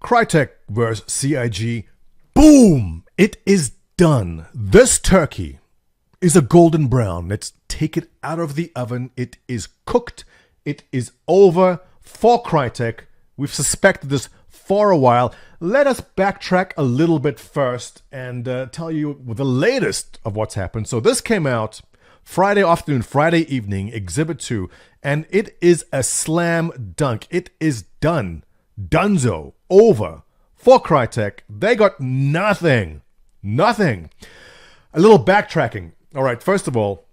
Crytek versus CIG. Boom! It is done. This turkey is a golden brown. Let's take it out of the oven. It is cooked. It is over for Crytek. We've suspected this for a while. Let us backtrack a little bit first and tell you the latest of what's happened. So this came out Friday afternoon, Friday evening, Exhibit 2, and it is a slam dunk. It is done. Dunzo. Over. For Crytek. They got nothing. Nothing. A little backtracking. All right, first of all,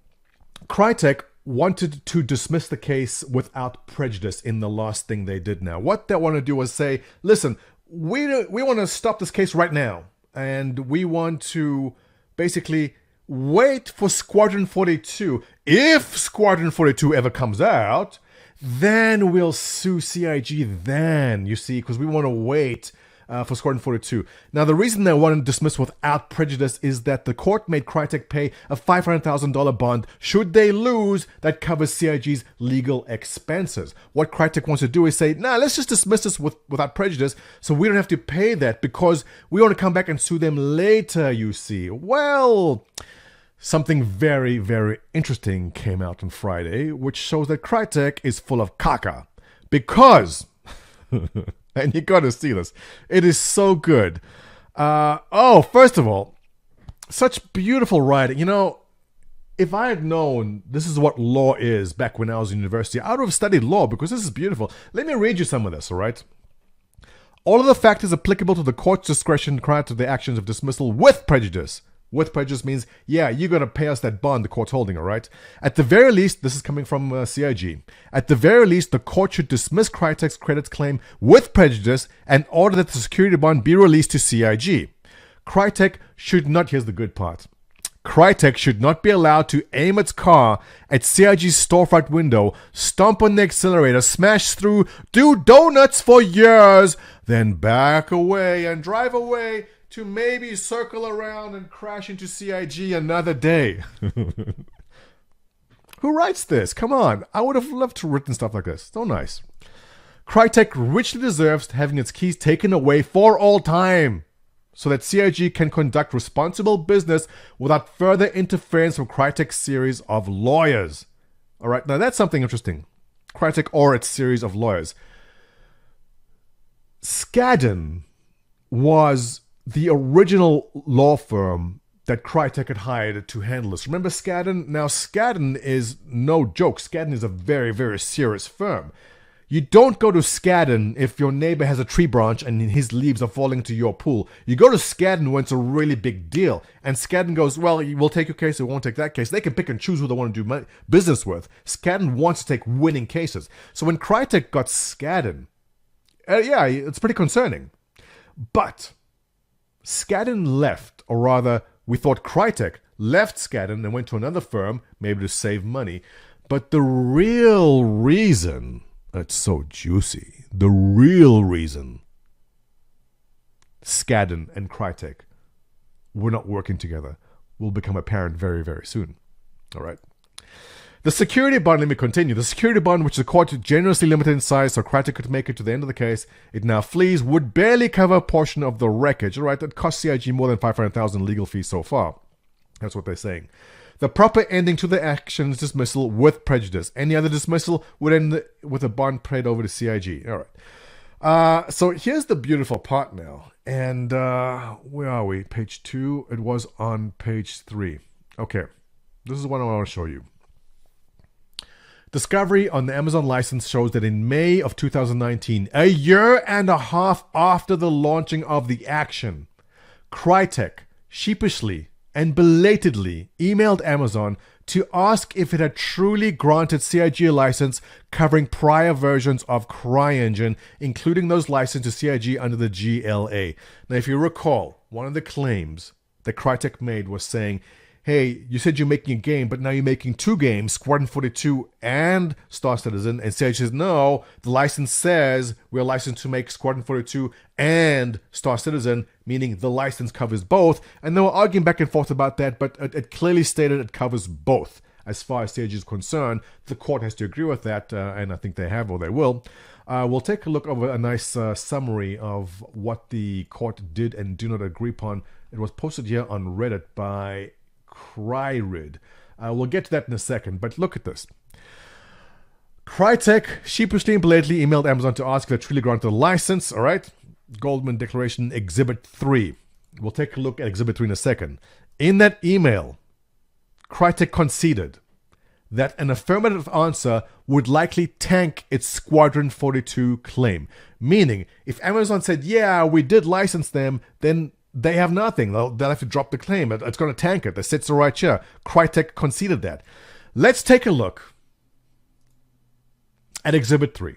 Crytek wanted to dismiss the case without prejudice in the last thing they did now. What they want to do was say, listen, we want to stop this case right now, and we want to basically wait for Squadron 42. If Squadron 42 ever comes out, then we'll sue CIG then, you see, because we want to wait for Squadron 42. Now, the reason they want to dismiss without prejudice is that the court made Crytek pay a $500,000 bond should they lose that covers CIG's legal expenses. What Crytek wants to do is say, nah, let's just dismiss this without prejudice so we don't have to pay that because we want to come back and sue them later, you see. Well, something very, very interesting came out on Friday, which shows that Crytek is full of caca. Because... and you gotta see this. It is so good. First of all, such beautiful writing. You know, if I had known this is what law is back when I was in university, I would have studied law because this is beautiful. Let me read you some of this, all right? All of the factors applicable to the court's discretion prior to the actions of dismissal with prejudice. With prejudice means, yeah, you got to pay us that bond the court's holding, all right? At the very least, this is coming from CIG. At the very least, the court should dismiss Crytek's credits claim with prejudice and order that the security bond be released to CIG. Crytek should not, here's the good part, Crytek should not be allowed to aim its car at CIG's storefront window, stomp on the accelerator, smash through, do donuts for years, then back away and drive away to maybe circle around and crash into CIG another day. Who writes this? Come on. I would have loved to have written stuff like this. So nice. Crytek richly deserves having its keys taken away for all time so that CIG can conduct responsible business without further interference from Crytek's series of lawyers. All right, now that's something interesting. Crytek or its series of lawyers. Skadden was the original law firm that Crytek had hired to handle this. Remember Skadden? Now, Skadden is no joke. Skadden is a very, very serious firm. You don't go to Skadden if your neighbor has a tree branch and his leaves are falling into your pool. You go to Skadden when it's a really big deal. And Skadden goes, well, we'll take your case, we won't take that case. They can pick and choose who they want to do business with. Skadden wants to take winning cases. So when Crytek got Skadden, yeah, it's pretty concerning. But Skadden left, or rather, we thought Crytek left Skadden and went to another firm, maybe to save money. But the real reason, it's so juicy, the real reason Skadden and Crytek were not working together will become apparent very, very soon. All right. The security bond, let me continue. The security bond, which the court generously limited in size so Crytek could make it to the end of the case, it now flees, would barely cover a portion of the wreckage. All right, that cost CIG more than $500,000 legal fees so far. That's what they're saying. The proper ending to the action is dismissal with prejudice. Any other dismissal would end with a bond paid over to CIG. All right. So here's the beautiful part now. And where are we? Page 2. It was on page 3. Okay. This is what I want to show you. Discovery on the Amazon license shows that in May of 2019, a year and a half after the launching of the action, Crytek sheepishly and belatedly emailed Amazon to ask if it had truly granted CIG a license covering prior versions of CryEngine, including those licensed to CIG under the GLA. Now, if you recall, one of the claims that Crytek made was saying, hey, you said you're making a game, but now you're making two games, Squadron 42 and Star Citizen. And CIG says, no, the license says we're licensed to make Squadron 42 and Star Citizen, meaning the license covers both. And they were arguing back and forth about that, but it clearly stated it covers both. As far as CIG is concerned, the court has to agree with that, and I think they have or they will. We'll take a look over a nice summary of what the court did and do not agree upon. It was posted here on Reddit by Crytek. We'll get to that in a second, but look at this. Crytek sheepishly and belatedly emailed Amazon to ask if they truly granted the license. All right, Goldman Declaration Exhibit 3. We'll take a look at Exhibit 3 in a second. In that email, Crytek conceded that an affirmative answer would likely tank its Squadron 42 claim. Meaning, if Amazon said, yeah, we did license them, then they have nothing. They'll have to drop the claim. It's going to tank it. The sits are right here. Crytek conceded that. Let's take a look at Exhibit 3.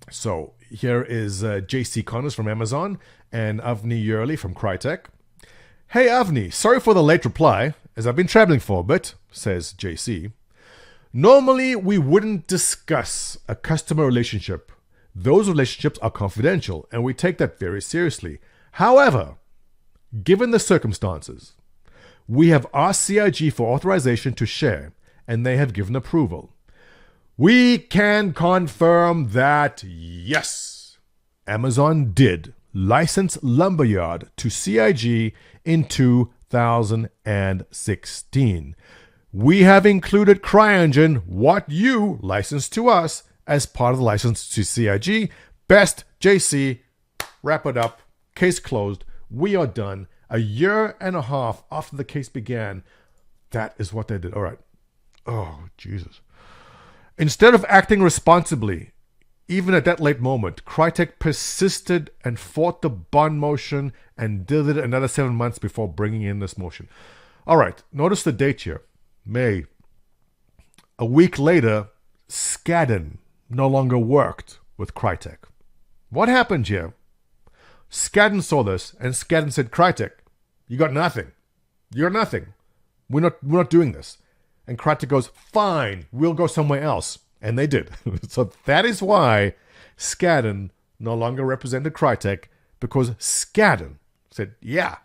So here is JC Connors from Amazon and Avni Yearly from Crytek. Hey Avni, sorry for the late reply, as I've been traveling for a bit, says JC. Normally, we wouldn't discuss a customer relationship. Those relationships are confidential, and we take that very seriously. However, given the circumstances, we have asked CIG for authorization to share, and they have given approval. We can confirm that, yes, Amazon did license Lumberyard to CIG in 2016. We have included CryEngine, what you licensed to us, as part of the license to CIG. Best, JC, wrap it up, case closed, we are done. A year and a half after the case began, that is what they did. All right. Oh, Jesus. Instead of acting responsibly, even at that late moment, Crytek persisted and fought the bond motion and did it another 7 months before bringing in this motion. All right, notice the date here, May. A week later, Skadden no longer worked with Crytek. What happened here? Skadden saw this, and Skadden said, Crytek, you got nothing. You got nothing. We're not doing this. And Crytek goes, fine, we'll go somewhere else. And they did. So that is why Skadden no longer represented Crytek, because Skadden said, yeah,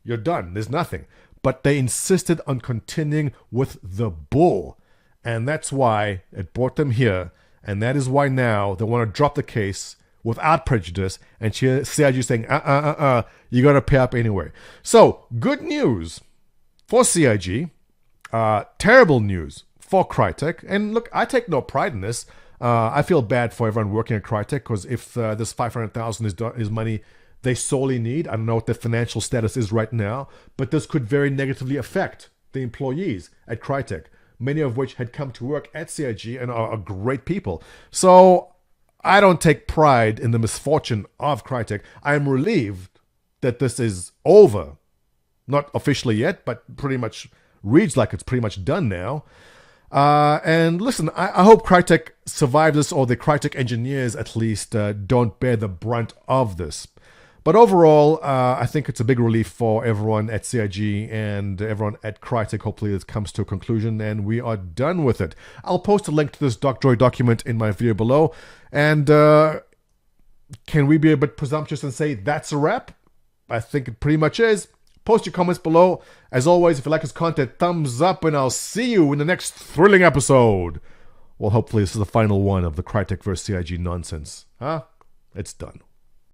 you're done. There's nothing. But they insisted on continuing with the bull. And that's why it brought them here. And that is why now they want to drop the case without prejudice. And CIG saying, you got to pay up anyway. So, good news for CIG. Terrible news for Crytek. And look, I take no pride in this. I feel bad for everyone working at Crytek, because if this $500,000 is money they solely need, I don't know what their financial status is right now, but this could very negatively affect the employees at Crytek, many of which had come to work at CIG and are great people. So I don't take pride in the misfortune of Crytek. I am relieved that this is over. Not officially yet, but pretty much reads like it's pretty much done now. And listen, I hope Crytek survives this, or the Crytek engineers at least don't bear the brunt of this. But overall, I think it's a big relief for everyone at CIG and everyone at Crytek. Hopefully this comes to a conclusion and we are done with it. I'll post a link to this DocDroid document in my video below. And can we be a bit presumptuous and say that's a wrap? I think it pretty much is. Post your comments below. As always, if you like this content, thumbs up, and I'll see you in the next thrilling episode. Well, hopefully this is the final one of the Crytek vs. CIG nonsense. Huh? It's done.